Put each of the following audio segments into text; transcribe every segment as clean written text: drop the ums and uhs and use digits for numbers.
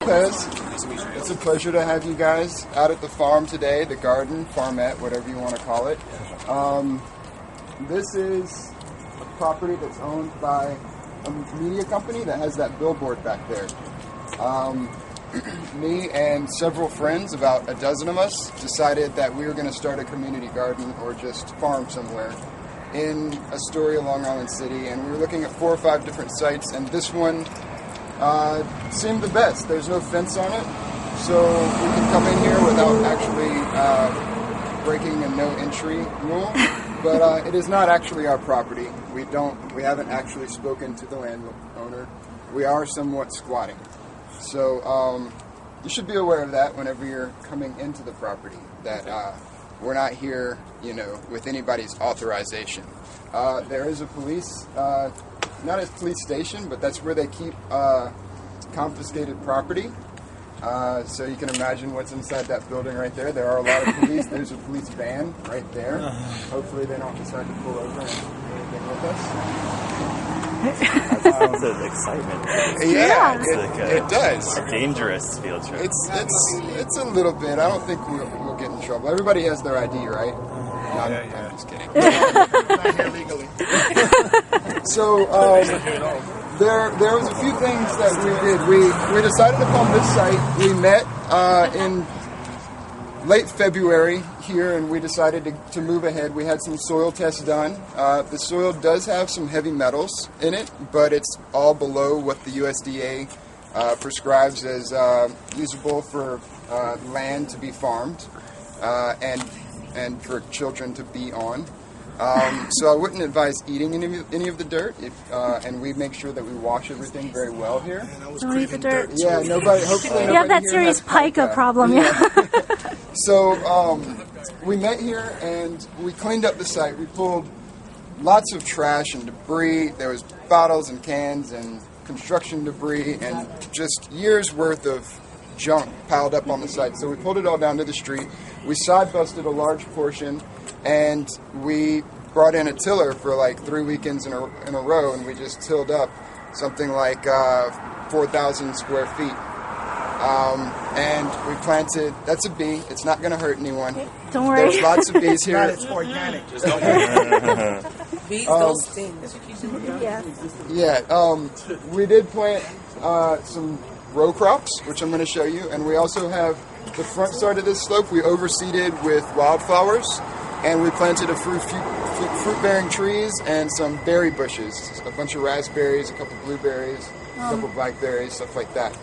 Lopez. It's a pleasure to have you guys out at the farm today, the garden, farmette, whatever you want to call it. This is a property that's owned by a media company that has that billboard back there. Me and several friends, about a dozen of us, decided that we were going to start a community garden or just farm somewhere in Astoria, Long Island City, and we were looking at 4 or 5 different sites, and this one seemed the best. There's no fence on it, so we can come in here without actually breaking a no entry rule. But it is not actually our property. We haven't actually spoken to the landowner. We are somewhat squatting. So you should be aware of that whenever you're coming into the property, that we're not here, with anybody's authorization. There is a police, not a police station, but that's where they keep confiscated property. So you can imagine what's inside that building right there. There are a lot of police. There's a police van right there. Hopefully they don't decide to pull over and do anything with us. That's an excitement. Yeah, it does. A dangerous field trip. It's a little bit. I don't think we'll get in trouble. Everybody has their ID, right? I'm just kidding. Not here legally. So there was a few things that we did. We decided upon this site. We met in late February here, and we decided to move ahead. We had some soil tests done. The soil does have some heavy metals in it, but it's all below what the USDA prescribes as usable for land to be farmed and for children to be on. So I wouldn't advise eating any of the dirt, and we make sure that we wash everything very well here. Don't eat the dirt. Yeah, hopefully you have that serious pica problem, yeah. So we met here and we cleaned up the site. We pulled lots of trash and debris. There was bottles and cans and construction debris and just years worth of junk piled up on the site. So we pulled it all down to the street. We side busted a large portion, and we brought in a tiller for like 3 weekends in a row, and we just tilled up something like 4,000 square feet. And we planted, that's a bee, it's not going to hurt anyone. Don't worry. There's lots of bees here. It's organic. Bees don't sting. Yeah, we did plant some row crops, which I'm going to show you, and we also have the front side of this slope we overseeded with wildflowers, and we planted a fruit-bearing trees and some berry bushes, a bunch of raspberries, a couple blueberries, a couple blackberries, stuff like that.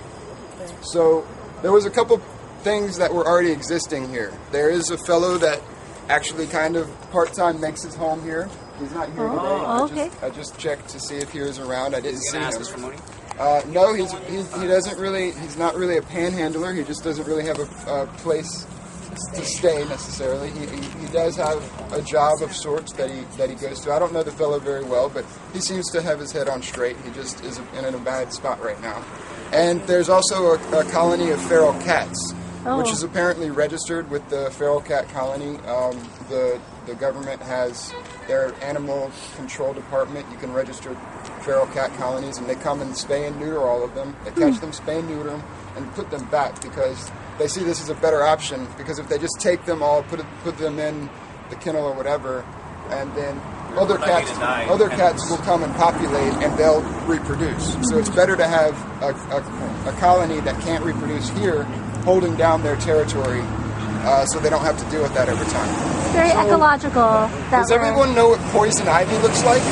So there was a couple things that were already existing here. There is a fellow that actually kind of part-time makes his home here. He's not here today. I just checked to see if he was around. I didn't see him. For money? No, he doesn't really. He's not really a panhandler. He just doesn't really have a place to stay necessarily. He does have a job of sorts that he goes to. I don't know the fellow very well, but he seems to have his head on straight. He just is in a bad spot right now. And there's also a colony of feral cats, which is apparently registered with the feral cat colony. The government has their animal control department. You can register feral cat colonies, and they come and spay and neuter all of them. They catch them, spay and neuter them, and put them back because they see this as a better option. Because if they just take them all, put them in the kennel or whatever, and then other cats will come and populate, and they'll reproduce. So it's better to have a colony that can't reproduce here, holding down their territory, so they don't have to deal with that every time. It's very ecological. Does everyone know what poison ivy looks like?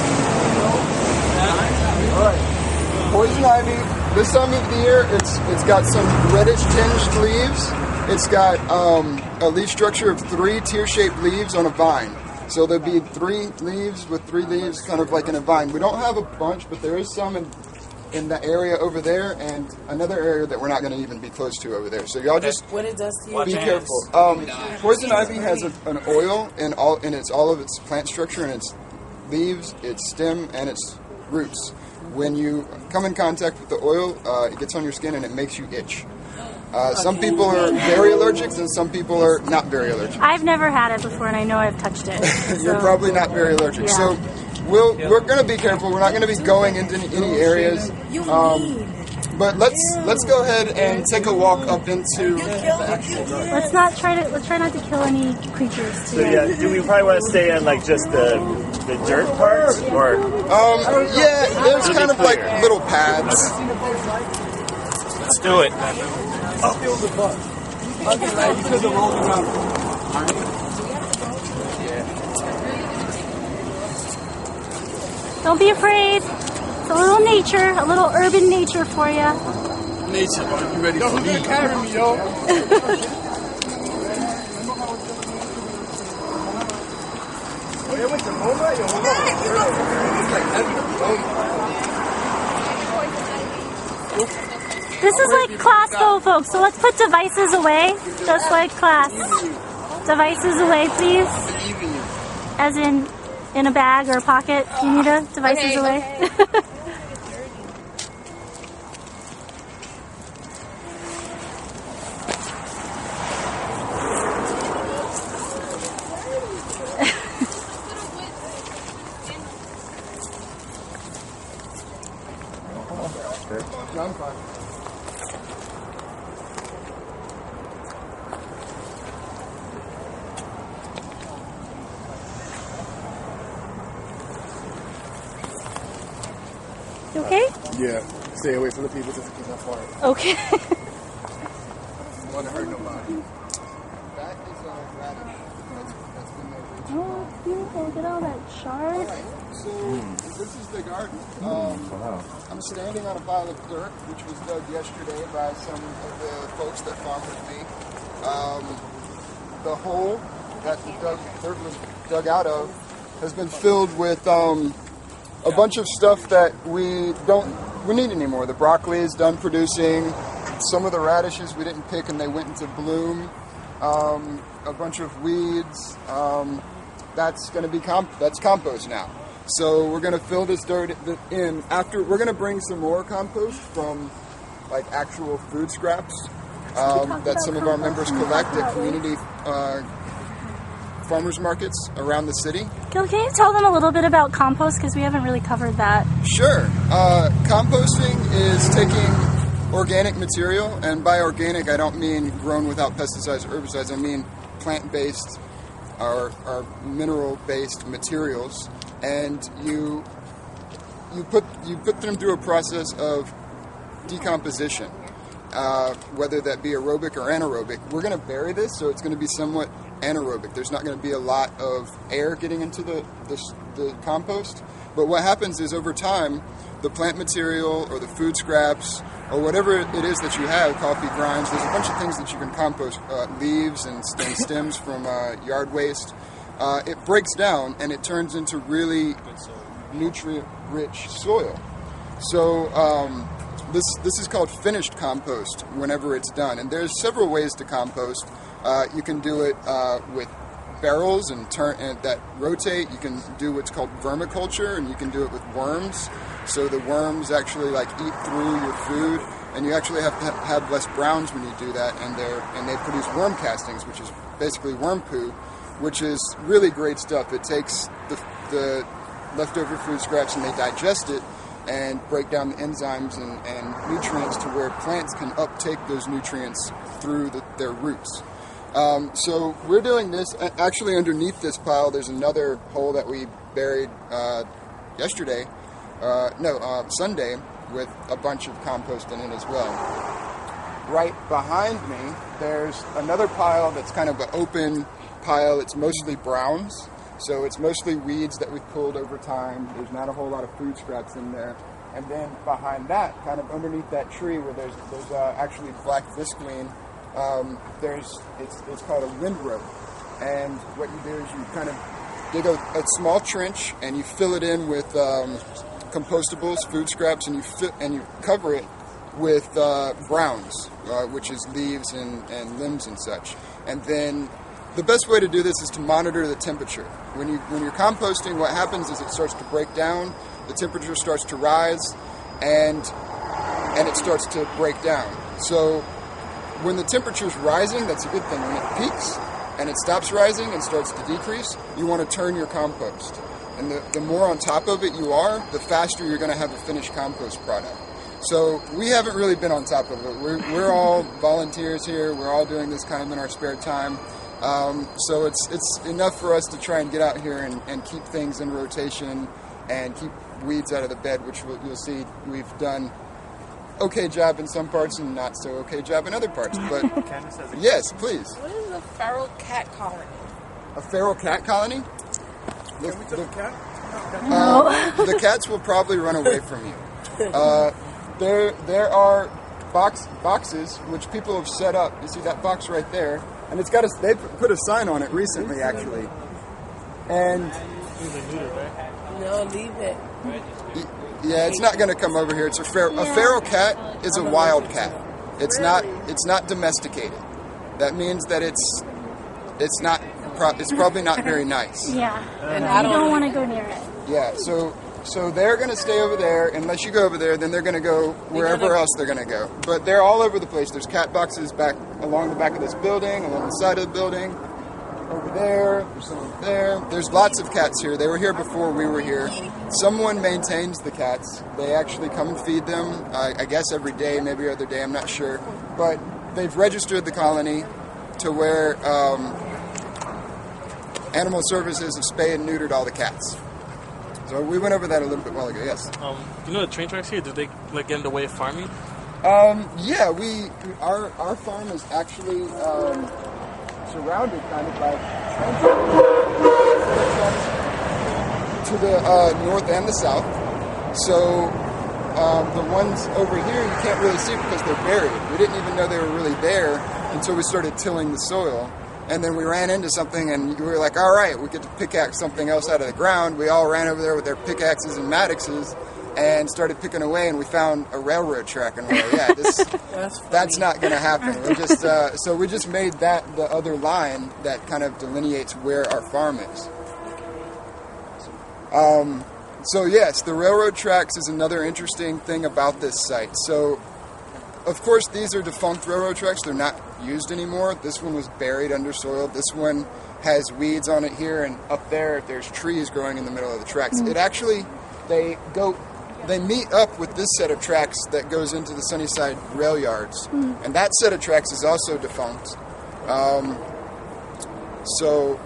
All right. Poison ivy, this time of the year, it's got some reddish tinged leaves. It's got a leaf structure of 3 tear-shaped leaves on a vine. So there'll be 3 leaves with 3 leaves kind of like in a vine. We don't have a bunch, but there is some in the area over there and another area that we're not going to even be close to over there. So y'all just what it does to you. Be careful. Poison ivy has an oil in all of its plant structure, and its leaves, its stem, and its roots. When you come in contact with the oil, it gets on your skin and it makes you itch. Some people are very allergic, and some people are not very allergic. I've never had it before, and I know I've touched it. You're probably not very allergic. Yeah. So we're going to be careful. We're not going to be going into any areas. But let's go ahead and take a walk up into the actual garden. Let's try not to kill any creatures So today. yeah, do we probably want to stay on like just the dirt part, or Yeah, there's kind of like little paths. let's do it. Don't be afraid. It's a little nature, a little urban nature for you. Nature, you ready for me? Carry me, yo. This is like class though, folks, so let's put devices away, just like class. Devices away, please. As in a bag or a pocket. You need a devices away. I'm fine. You okay? Yeah, stay away from the people just because I'm far. Okay. I don't want to hurt nobody. That is a radish. That's been there for too Oh, long. it's beautiful. Look at all that chard. So this is the garden. I'm standing on a pile of dirt, which was dug yesterday by some of the folks that farm with me. The hole that the dirt was dug out of has been filled with a bunch of stuff that we need anymore. The broccoli is done producing. Some of the radishes we didn't pick and they went into bloom. A bunch of weeds. That's going to be that's compost now. So we're going to fill this dirt in. After we're going to bring some more compost from like actual food scraps that some of our members collect at community farmers markets around the city. Gil, can you tell them a little bit about compost? Because we haven't really covered that. Sure. Composting is taking organic material, and by organic I don't mean grown without pesticides or herbicides. I mean plant-based or mineral-based materials, and you put them through a process of decomposition, whether that be aerobic or anaerobic. We're going to bury this, so it's going to be somewhat anaerobic. There's not going to be a lot of air getting into the compost. But what happens is over time, the plant material or the food scraps or whatever it is that you have, coffee grinds, there's a bunch of things that you can compost, leaves and stems from yard waste. It breaks down and it turns into really nutrient-rich soil. So this is called finished compost whenever it's done. And there's several ways to compost. You can do it with barrels and that rotate. You can do what's called vermiculture, and you can do it with worms. So the worms actually like eat through your food, and you actually have to have less browns when you do that. And they produce worm castings, which is basically worm poo, which is really great stuff. It takes the leftover food scraps and they digest it and break down the enzymes and nutrients to where plants can uptake those nutrients through their roots. So we're doing this. Actually, underneath this pile, there's another hole that we buried Sunday, with a bunch of compost in it as well. Right behind me, there's another pile that's kind of an open pile. It's mostly browns, so it's mostly weeds that we've pulled over time. There's not a whole lot of food scraps in there. And then behind that, kind of underneath that tree where there's actually black visqueen, it's called a windrow. And what you do is you kind of dig a small trench and you fill it in with compostables, food scraps, and you cover it with browns, which is leaves and limbs and such. And then the best way to do this is to monitor the temperature. When you're composting, what happens is it starts to break down, the temperature starts to rise, and it starts to break down. So when the temperature is rising, that's a good thing. When it peaks and it stops rising and starts to decrease, you want to turn your compost. And the more on top of it you are, the faster you're going to have a finished compost product. So we haven't really been on top of it. We're all volunteers here. We're all doing this kind of in our spare time. So it's enough for us to try and get out here and keep things in rotation and keep weeds out of the bed, which you'll see we've done okay job in some parts and not so okay job in other parts. But yes, please. What is a feral cat colony? A feral cat colony? The cats will probably run away from you. There are boxes which people have set up. You see that box right there, and it's got they put a sign on it recently, actually. And No, leave it. yeah, it's not going to come over here. It's a feral cat is a wild cat. It's not domesticated. That means that it's probably not very nice. Yeah. And I don't want to go near it. Yeah, so they're going to stay over there. Unless you go over there, then they're going to go wherever else they're going to go. But they're all over the place. There's cat boxes back along the back of this building, along the side of the building, over there, there's some over there. There's lots of cats here. They were here before we were here. Someone maintains the cats. They actually come and feed them, I guess every day, maybe other day, I'm not sure. But they've registered the colony to where Animal Services have spayed and neutered all the cats. So we went over that a little bit while ago, yes. You know the train tracks here, do they like get in the way of farming? Yeah, our farm is actually surrounded kind of by train tracks to the north and the south. So the ones over here you can't really see because they're buried. We didn't even know they were really there until we started tilling the soil. And then we ran into something, and we were like, all right, we get to pickaxe something else out of the ground. We all ran over there with their pickaxes and mattixes and started picking away, and we found a railroad track. And we're like, yeah, that's not going to happen. We just so we just made that the other line that kind of delineates where our farm is. So yes, the railroad tracks is another interesting thing about this site. So, of course, these are defunct railroad tracks. They're not used anymore. This one was buried under soil. This one has weeds on it here, and up there there's trees growing in the middle of the tracks. It actually, they meet up with this set of tracks that goes into the Sunnyside rail yards, and that set of tracks is also defunct. So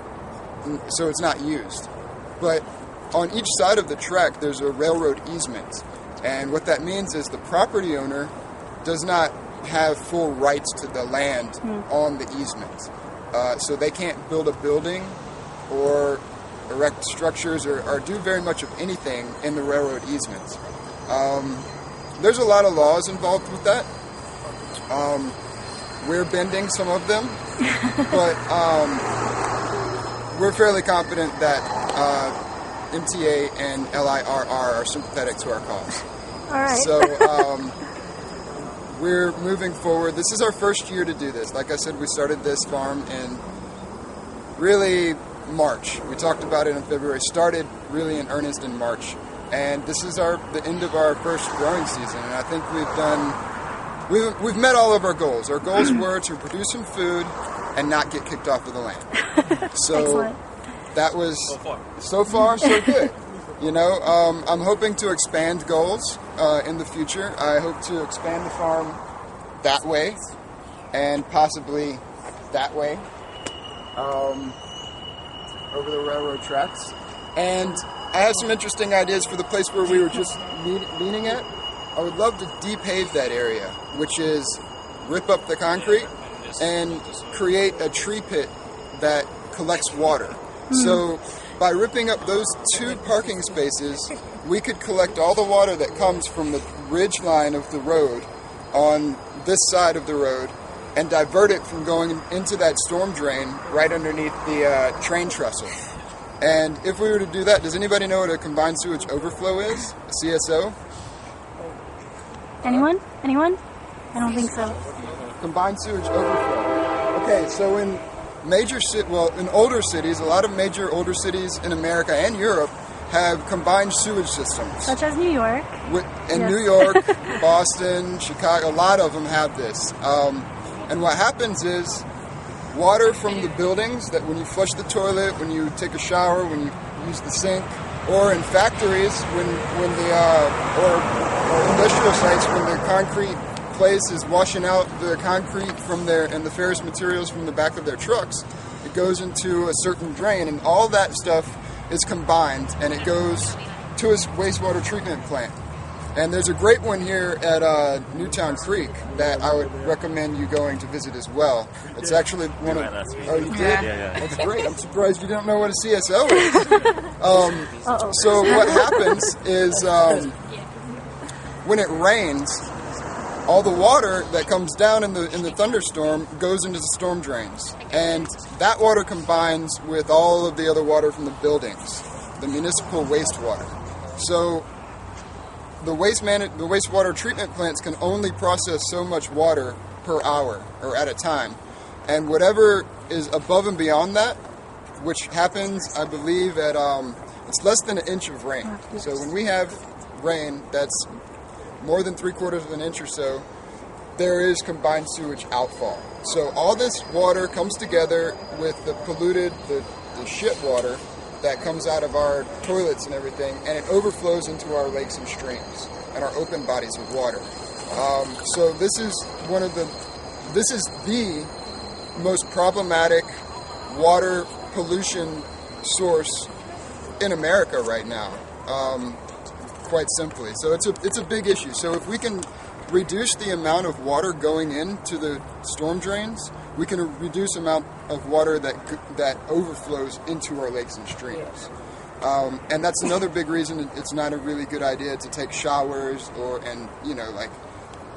it's not used. But on each side of the track there's a railroad easement, and what that means is the property owner does not have full rights to the land on the easement. So they can't build a building or erect structures or do very much of anything in the railroad easement. There's a lot of laws involved with that. We're bending some of them, but we're fairly confident that MTA and LIRR are sympathetic to our cause. All right. So we're moving forward. This is our first year to do this. Like I said, we started this farm in really March. We talked about it in February, started really in earnest in March. And this is the end of our first growing season. And I think we've met all of our goals. Our goals were to produce some food and not get kicked off of the land. So Excellent. that was so far so good. You know, I'm hoping to expand goals in the future. I hope to expand the farm that way and possibly that way over the railroad tracks. And I have some interesting ideas for the place where we were just meeting at. I would love to depave that area, which is rip up the concrete and create a tree pit that collects water. So by ripping up those 2 parking spaces, we could collect all the water that comes from the ridge line of the road on this side of the road and divert it from going into that storm drain right underneath the train trestle. And if we were to do that, does anybody know what a combined sewage overflow is? A CSO? Anyone? I don't think so. Combined sewage overflow. Okay, so in in older cities, a lot of major older cities in America and Europe have combined sewage systems. Such as New York. New York, Boston, Chicago, a lot of them have this. And what happens is water from the buildings that when you flush the toilet, when you take a shower, when you use the sink, or in factories or industrial sites, when the concrete place is washing out the concrete from their and the ferrous materials from the back of their trucks, it goes into a certain drain, and all that stuff is combined, and it goes to a wastewater treatment plant. And there's a great one here at Newtown Creek that I would recommend you going to visit as well. It's actually one of... Oh, you did? Yeah. That's great. I'm surprised you don't know what a CSO is. So what happens is when it rains, all the water that comes down in the thunderstorm goes into the storm drains. And that water combines with all of the other water from the buildings, the municipal wastewater. So the wastewater treatment plants can only process so much water per hour or at a time. And whatever is above and beyond that, which happens, I believe, at it's less than an inch of rain. So when we have rain that's more than 3/4 of an inch or so, there is combined sewage outfall. So all this water comes together with the polluted, the shit water that comes out of our toilets and everything, and it overflows into our lakes and streams and our open bodies of water. So this is the most problematic water pollution source in America right now, quite simply. So it's a big issue. So if we can reduce the amount of water going into the storm drains, we can reduce the amount of water that overflows into our lakes and streams. And that's another big reason it's not a really good idea to take showers and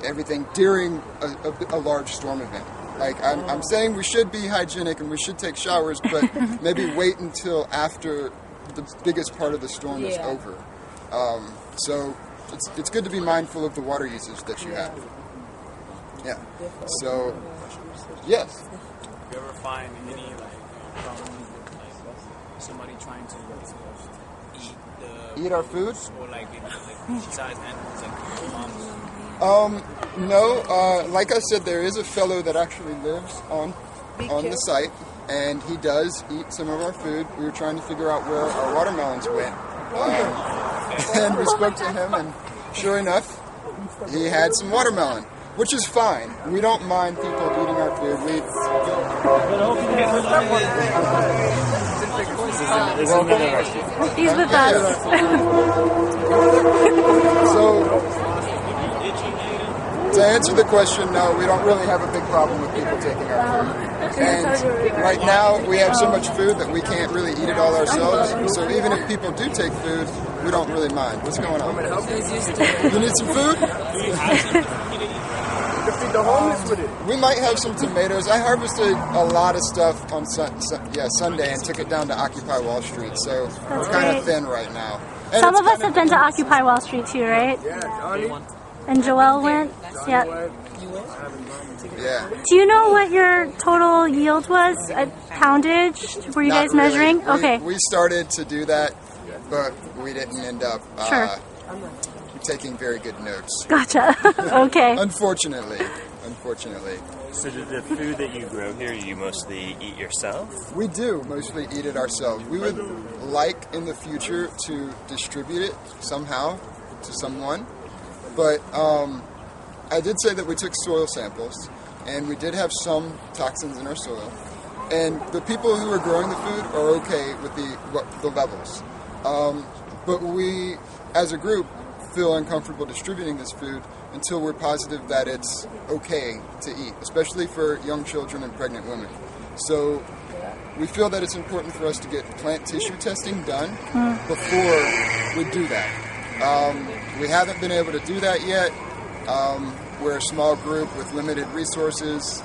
everything during a large storm event. Like I'm saying we should be hygienic and we should take showers, but maybe wait until after the biggest part of the storm is over. So it's good to be mindful of the water usage that you have. Yeah. So, yes. Do you ever find any problems with somebody trying to eat our food? Or besides animals, No. Like I said, there is a fellow that actually lives on the site, and he does eat some of our food. We were trying to figure out where our watermelons went. And we spoke to him, and sure enough, he had some watermelon, which is fine. We don't mind people eating our food. He's with us. So, to answer the question, no, we don't really have a big problem with people taking our food. And right now, we have so much food that we can't really eat it all ourselves. So even if people do take food, we don't really mind. What's going on? You need some food? We might have some tomatoes. I harvested a lot of stuff on Sunday and took it down to Occupy Wall Street. So we're kind of thin right now. And some of us have been to Occupy Wall Street too, right? Yeah, And Joelle went? Yeah. Yeah. Do you know what your total yield was? Poundage? Were you guys measuring? Okay. We started to do that, but we didn't end up taking very good notes. Gotcha. Okay. Unfortunately. So the food that you grow here, you mostly eat yourself? We do mostly eat it ourselves. We would like in the future to distribute it somehow to someone. But I did say that we took soil samples, and we did have some toxins in our soil. And the people who are growing the food are okay with the levels. But we, as a group, feel uncomfortable distributing this food until we're positive that it's okay to eat, especially for young children and pregnant women. So we feel that it's important for us to get plant tissue testing done before we do that. We haven't been able to do that yet. We're a small group with limited resources.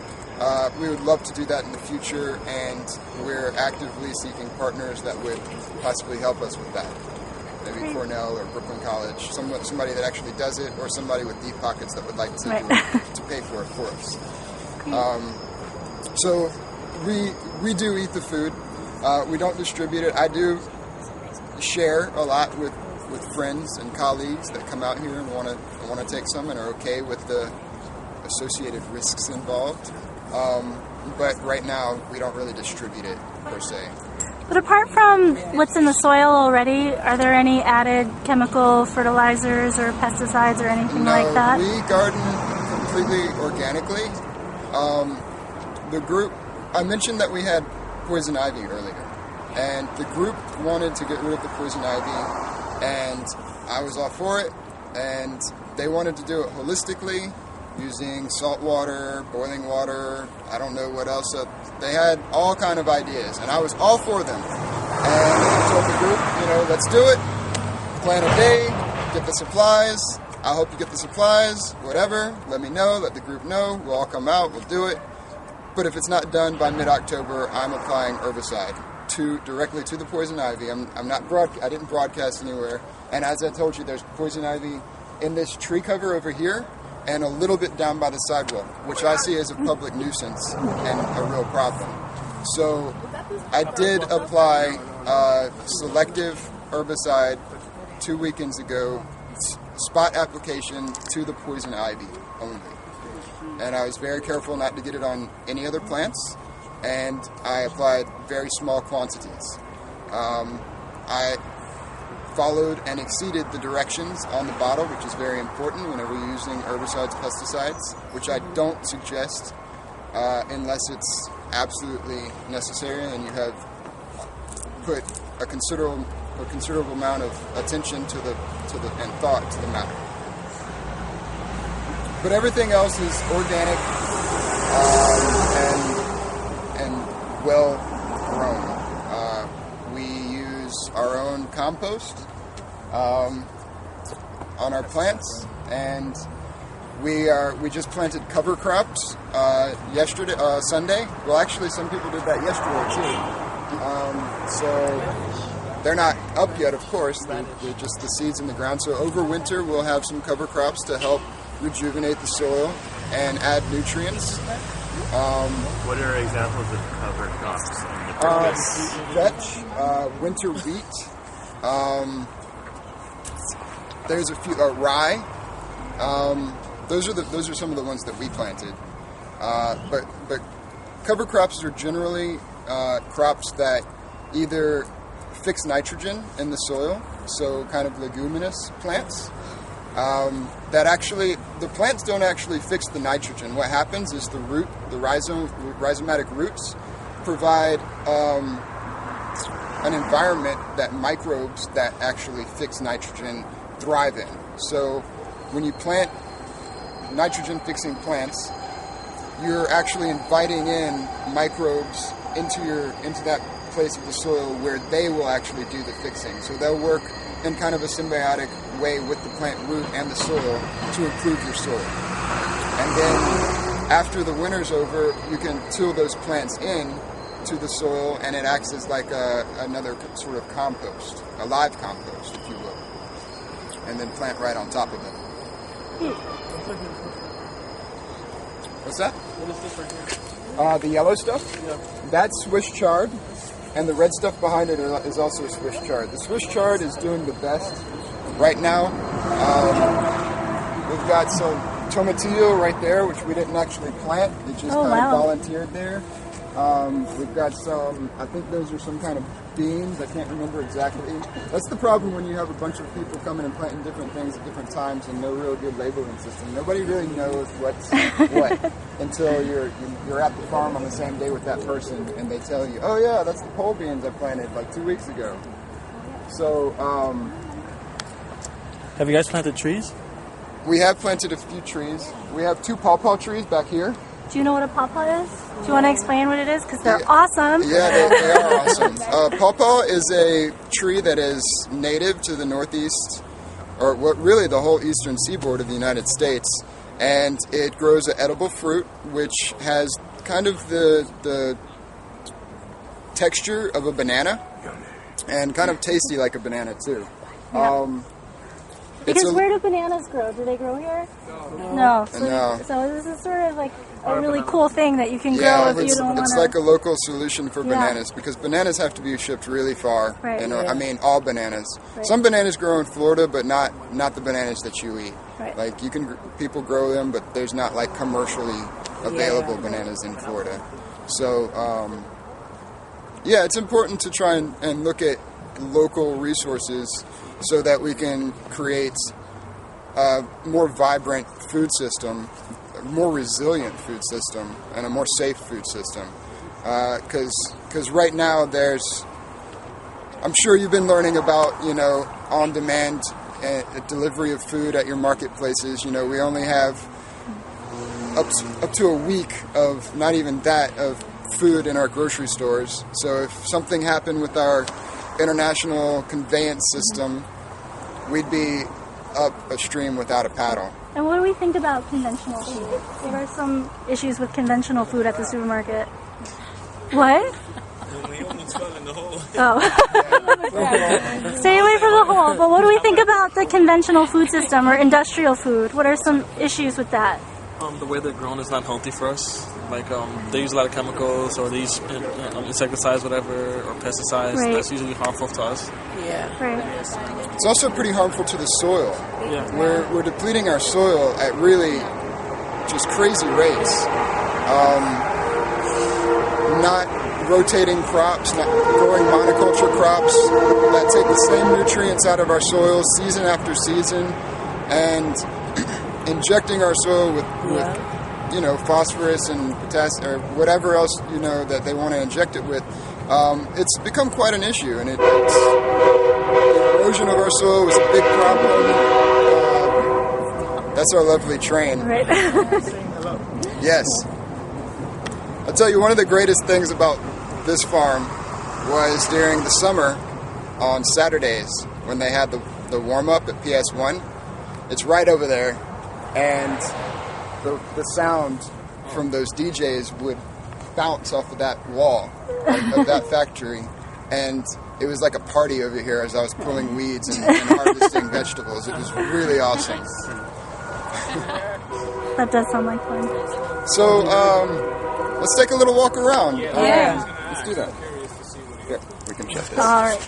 We would love to do that in the future, and we're actively seeking partners that would possibly help us with that. Maybe Cornell or Brooklyn College, somebody that actually does it, or somebody with deep pockets that would like to pay for it for us. So we do eat the food. We don't distribute it. I do share a lot with friends and colleagues that come out here and want to take some and are okay with the associated risks involved. But right now, we don't really distribute it per se. But apart from what's in the soil already, are there any added chemical fertilizers or pesticides or anything like that? We garden completely organically. The group, I mentioned that we had poison ivy earlier, and the group wanted to get rid of the poison ivy, and I was all for it, and they wanted to do it holistically, using salt water, boiling water, I don't know what else. They had all kind of ideas, and I was all for them. And I told the group, let's do it. Plan a day, get the supplies. I hope you get the supplies, whatever. Let me know, let the group know. We'll all come out, we'll do it. But if it's not done by mid-October, I'm applying herbicide directly to the poison ivy. I didn't broadcast anywhere. And as I told you, there's poison ivy in this tree cover over here, and a little bit down by the sidewalk, which I see as a public nuisance and a real problem. So I did apply selective herbicide 2 weekends ago, spot application to the poison ivy only. And I was very careful not to get it on any other plants, and I applied very small quantities. I followed and exceeded the directions on the bottle, which is very important whenever you're using herbicides, pesticides, which I don't suggest unless it's absolutely necessary and you have put a considerable amount of attention to the and thought to the matter. But everything else is organic and well grown. We use our own compost on our plants, and we just planted cover crops Sunday. Well, actually, some people did that yesterday too. So they're not up yet, of course. They're just the seeds in the ground. So over winter, we'll have some cover crops to help rejuvenate the soil and add nutrients. What are examples of cover crops? Vetch, winter wheat. There's a few rye. Those are some of the ones that we planted. But cover crops are generally crops that either fix nitrogen in the soil, so kind of leguminous plants. The plants don't actually fix the nitrogen. What happens is the rhizomatic roots provide an environment that microbes that actually fix nitrogen thrive in. So when you plant nitrogen-fixing plants, you're actually inviting in microbes into that place of the soil where they will actually do the fixing. So they'll work in kind of a symbiotic way with the plant root and the soil to improve your soil. And then after the winter's over, you can till those plants in to the soil, and it acts as like another sort of compost, a live compost, if you will, and then plant right on top of it. What's that? What is this right here? The yellow stuff? Yeah. That's Swiss chard, and the red stuff behind it is also Swiss chard. The Swiss chard is doing the best right now. We've got some tomatillo right there, which we didn't actually plant. It just kind of volunteered there. We've got some, I think those are some kind of beans. I can't remember exactly. That's the problem when you have a bunch of people coming and planting different things at different times and no real good labeling system. Nobody really knows what's what until you're at the farm on the same day with that person and they tell you, oh yeah, that's the pole beans I planted like 2 weeks ago. So, have you guys planted trees? We have planted a few trees. We have 2 pawpaw trees back here. Do you know what a pawpaw is? Do you want to explain what it is? Because they're awesome. Yeah, they are awesome. Pawpaw is a tree that is native to the Northeast, or really the whole eastern seaboard of the United States. And it grows an edible fruit, which has kind of the texture of a banana, and kind of tasty like a banana, too. Yeah. Because where do bananas grow? Do they grow here? No. So this is sort of like a really cool thing that you can grow if you don't want to. It's like a local solution for bananas, because bananas have to be shipped really far. Right. And, I mean, all bananas. Right. Some bananas grow in Florida, but not the bananas that you eat. Right. Like people grow them, but there's not like commercially available bananas in Florida. So Yeah, it's important to try and look at local resources so that we can create a more vibrant food system, a more resilient food system, and a more safe food system. Because right now I'm sure you've been learning about, on-demand delivery of food at your marketplaces. We only have up to a week of, not even that, of food in our grocery stores. So if something happened with our international conveyance system, we'd be up a stream without a paddle. And what do we think about conventional food? What are some issues with conventional food at the supermarket? What? Oh. Stay away from the hole. But what do we think about the conventional food system or industrial food? What are some issues with that? The way they're grown is not healthy for us. Like, they use a lot of chemicals, or they use insecticides, whatever, or pesticides. Right. That's usually harmful to us. Yeah. Right. It's also pretty harmful to the soil. Yeah. We're depleting our soil at really just crazy rates. Not rotating crops, not growing monoculture crops that take the same nutrients out of our soil season after season, and injecting our soil with phosphorus and potassium or whatever else that they want to inject it with. It's become quite an issue, and the erosion of our soil was a big problem. That's our lovely train. Right. Yes. I'll tell you, one of the greatest things about this farm was during the summer on Saturdays when they had the warm-up at PS1. It's right over there, and the sound from those DJs would bounce off of that wall of that factory, and it was like a party over here as I was pulling weeds and harvesting vegetables. It was really awesome. That does sound like fun. So, let's take a little walk around. Yeah. Let's do that. Here, we can check this. All right.